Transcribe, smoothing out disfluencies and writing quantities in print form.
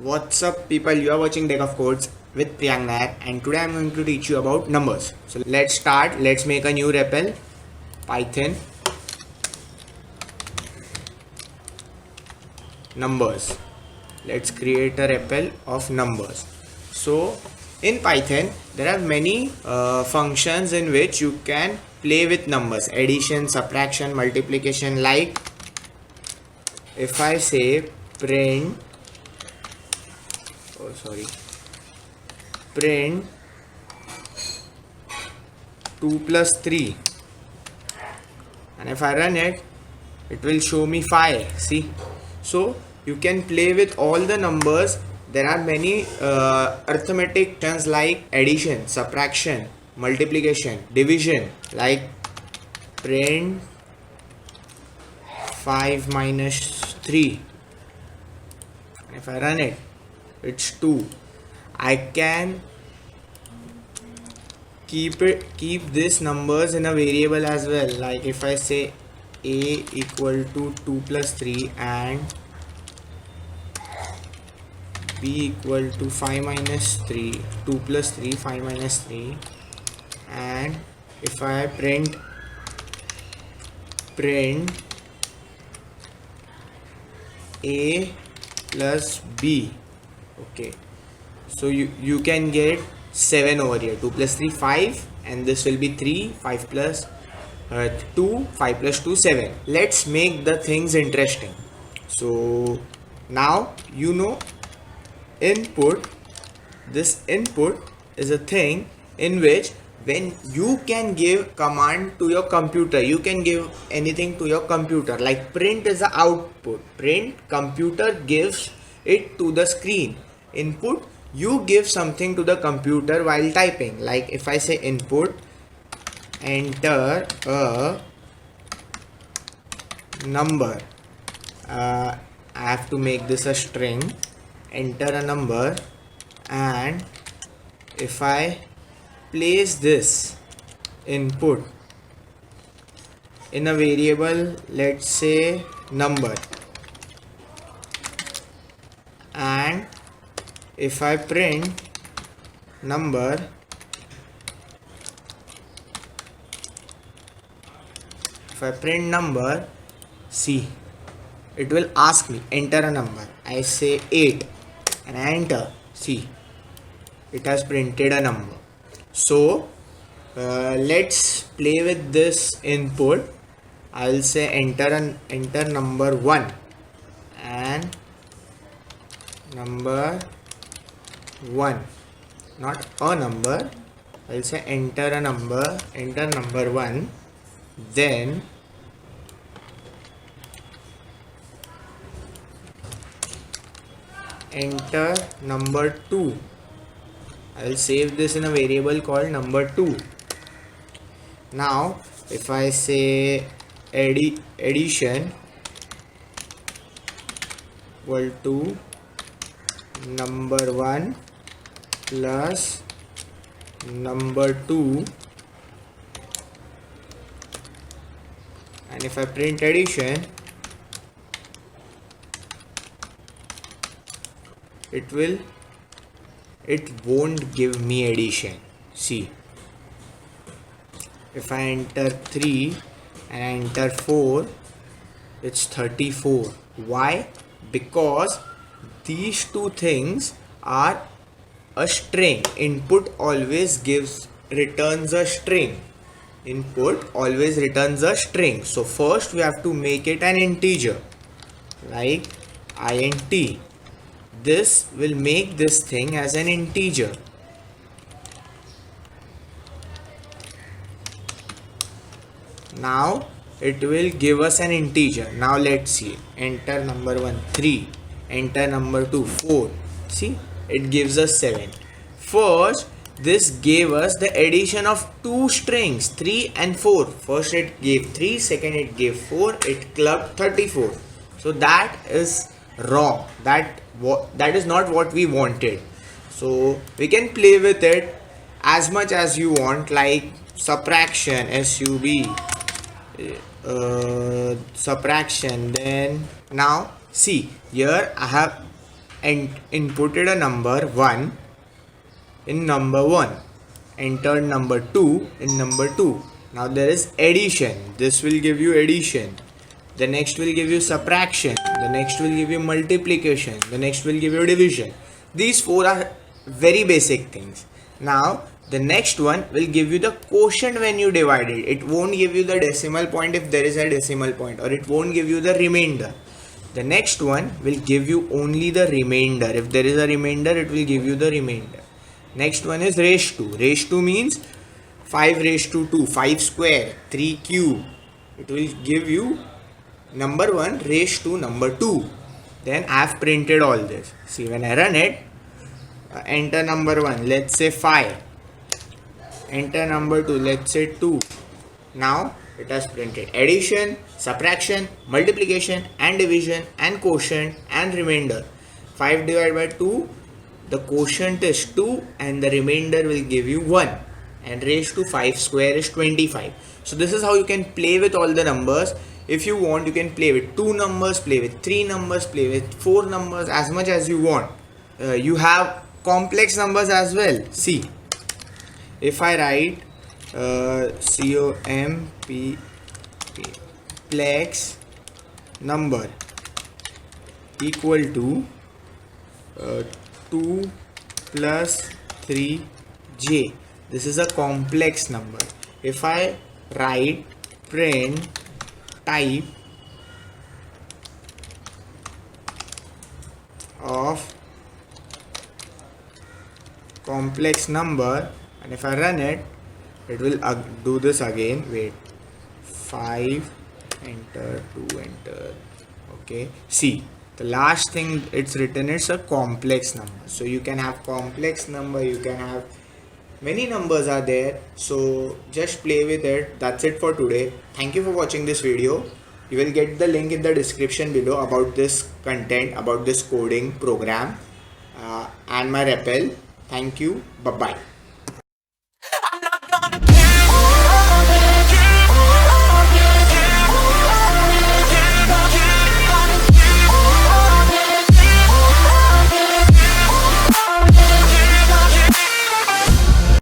What's up people, you are watching Deck of Codes with Priyank Nair and today I am going to teach you about numbers. So let's start, let's make a new REPL, Python, numbers. Let's create a REPL of numbers. So in Python there are many functions in which you can play with numbers, addition, subtraction, multiplication. Like if I say print print 2 plus 3 and if I run it, it will show me 5. See, so you can play with all the numbers. There are many arithmetic terms like addition, subtraction, multiplication, division, like print 5 minus 3 and if I run it, it's 2. I can keep these numbers in a variable as well. Like if I say a equal to 2 plus 3 and b equal to 5 minus 3, 2 plus 3, 5 minus 3, and if I print a plus b, okay, so you can get 7 over here. 2 plus 3 5 and this will be 3, 5 plus 2, 5 plus 2 7. Let's make the things interesting. So now you know input. This input is a thing in which when you can give command to your computer, you can give anything to your computer. Like print is the output, print, computer gives it to the screen. Input, you give something to the computer while typing. Like if I say input, enter a number, I have to make this a string, enter a number, and if I place this input in a variable, let's say number, and if I print number, see, it will ask me enter a number. I say 8 and I enter. See, it has printed a number. So let's play with this input. I'll say enter number 1 and number 1, not a number. I'll say enter a number, enter number 1, then enter number 2. I'll save this in a variable called number 2. Now if I say addition equal to number 1 plus number 2, and if I print addition, it won't give me addition. See, if I enter 3 and I enter 4, it's 34. Why? Because these two things are a string. Input always returns a string. Input always returns a string. So first we have to make it an integer, like int. This will make this thing as an integer. Now it will give us an integer. Now let's see, enter number 1 3, enter number 2 4. See, it gives us 7. First this gave us the addition of two strings, 3 and 4. First it gave 3, second it gave 4, it clubbed 34. So that is wrong. That is not what we wanted. So we can play with it as much as you want, like subtraction, sub, subtraction. Then now see, here I have and inputted a number 1 in number 1, entered number 2 in number 2. Now there is addition. This will give you addition. The next will give you subtraction. The next will give you multiplication. The next will give you division. These four are very basic things. Now the next one will give you the quotient when you divide it. It won't give you the decimal point if there is a decimal point, or it won't give you the remainder. The next one will give you only the remainder. If there is a remainder, it will give you the remainder. Next one is raised to. Raised to means 5 raised to 2, 5 square, 3 cube. It will give you number 1 raised to number 2. Then I have printed all this. See, when I run it, enter number 1, let's say 5. Enter number 2, let's say 2. Now it has printed addition, subtraction, multiplication and division and quotient and remainder. 5 divided by 2, the quotient is 2 and the remainder will give you 1, and raised to 5 square is 25. So this is how you can play with all the numbers. If you want, you can play with 2 numbers, play with 3 numbers, play with 4 numbers, as much as you want. You have complex numbers as well. See, if I write complex number equal to 2 plus 3j. This is a complex number. If I write print type of complex number, and if I run it, it will do this again. Wait, 5, enter, 2, enter. Okay, see, the last thing it's written is a complex number. So you can have complex number, you can have many numbers are there. So just play with it. That's it for today. Thank you for watching this video. You will get the link in the description below about this content, about this coding program and my repl. Thank you. Bye bye.